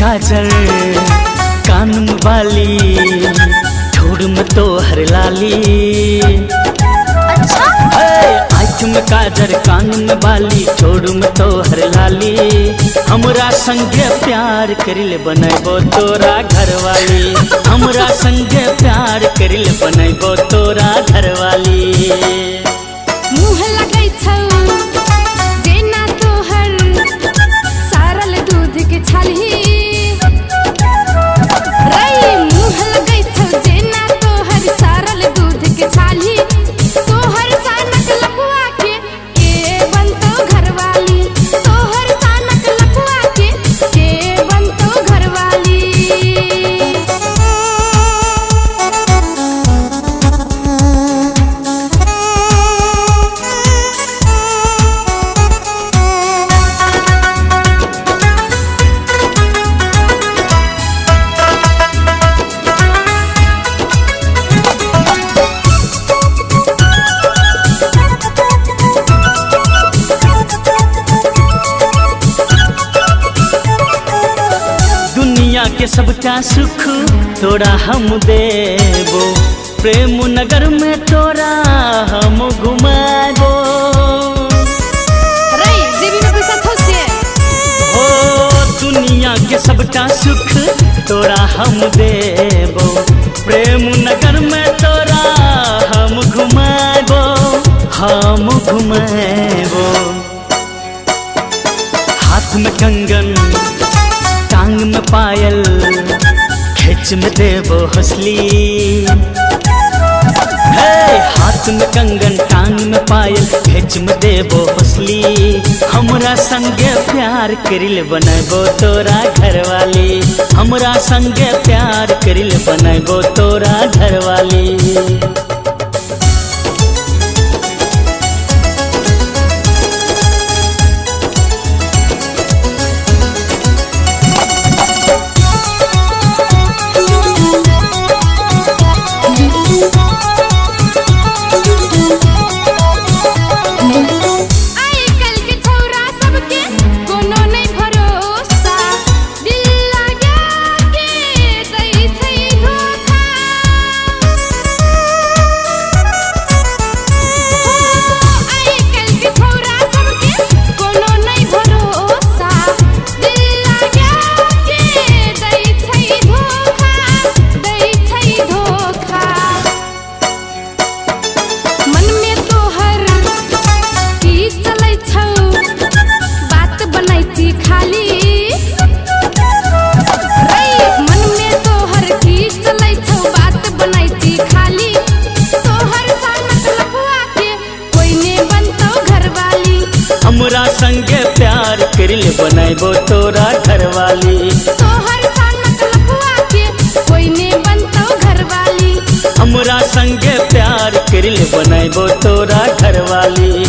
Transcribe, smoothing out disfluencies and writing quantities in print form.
काजल कान में बाली ठोड़ में तो हर लाली। अच्छा आँख में काजल कान में बाली ठोड़ में तो हर लाली। हमरा संगे प्यार करिल बनैबो तोरा घरवाली। हमरा संगे प्यार करिल बनैबो तोरा घरवाली। मुँह लगै छौ जेना तोहर सारल दूध के छाली। रे मुँह लगै छौ जेना तोहर सारल दूध के छाली। तोहर सानक लपुआ के बनतो घरवाली। तोहर सानक लपुआ के बनतो घरवाली। दुनिया के सबका सुख तोरा हम देबो। प्रेम नगर में तोरा हम घुमाबो। रे जेबी में पैसा छौ से ओ दुनिया के सबका सुख तोरा हम देबो। प्रेम नगर में तोरा हम घुमाबो। हम घुमाबो। हाथ में कंगन टांग में पायल खेच में देबो हंसली। हाथ में कंगन टांग में पायल खेच में देबो हंसली। हमरा संगे प्यार करिल बनैबो तोरा घरवाली। हमरा संगे प्यार करिल बनैबो तोरा घरवाली। हमरा संगे प्यार करिल बनैबो तोरा घरवाली। तोहर सानक लपुआ के कोई ने बनतो घरवाली। हमरा संगे प्यार करिल बनैबो तोरा घरवाली।